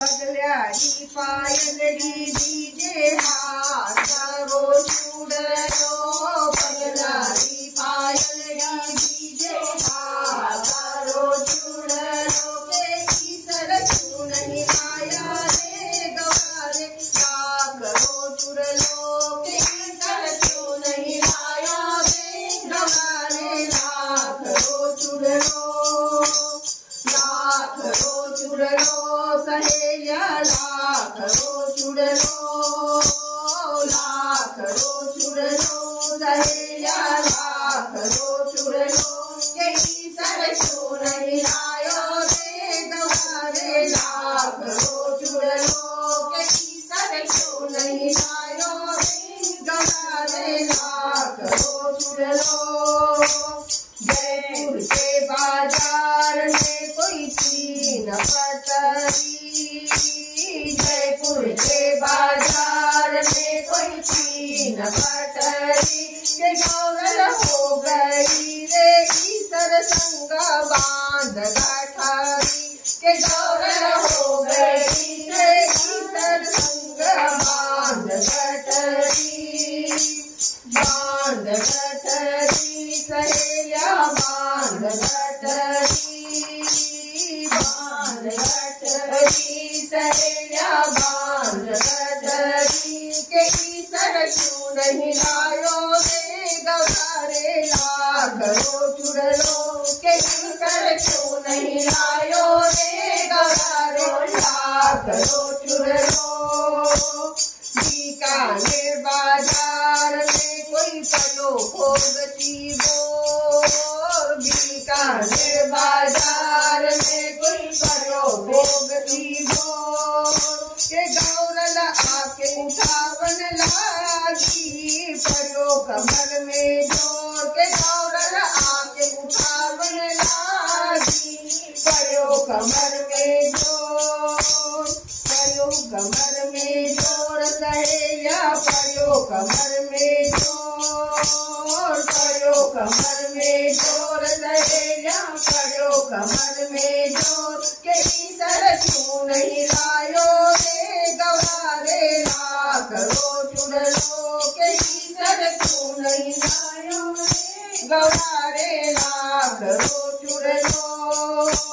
पगल्यारी pylori दीजे हाथ रो चूड़लो पगल्यारी pylori दीजे हाथ रो चूड़लो के ईसर क्यों नहीं आया रे गवारे लाख रो चूड़लो के ईसर क्यों नहीं आया रे गवारे लाख रो चूड़लो सहेलिया लाख रो चूड़लो सहेलिया लाख रो चूड़लो के ईसर क्यों नहीं आयो रे गवारे लाख रो चूड़लो के ईसर क्यों नहीं आयो रे गवारे लाख रो चूड़लो। जयपुर के बाजार में कोई तीन पटरी, जयपुर के बाजार में कोई तीन पटरी के गौरल हो गई रे ईसर संग बांध गठारी के गौरल हो गई रे ईसर संग बांध गठरी बांध गठरी सहेलिया बांध गठरी बांध गठरी सहेलिया बांध गठरी के ईसर क्यों नहीं लायो रे गवारे लाख रो चूड़लो के ईसर क्यों नहीं लायो रे गवारे लाख रो चूड़लो। बीकानेर बाजार में कोई पलो भोगती बोर, बीकानेर बाजार में कोई पलो भोगती बोर के गौरल आके उठावन लागी पलो कमर में जोर के गौरल आके उठावन लागी पलो कमर में जोर पलो कमर में जोर सहेलिया पलो कमर में जोर पलो कमर में जोर सहेलिया पलो कमर में जोर के ईसर क्यों नहीं लायो रे गवारे लाख रो चूड़लो के ईसर क्यों नहीं लायो रे गवारे लाख रो चूड़लो।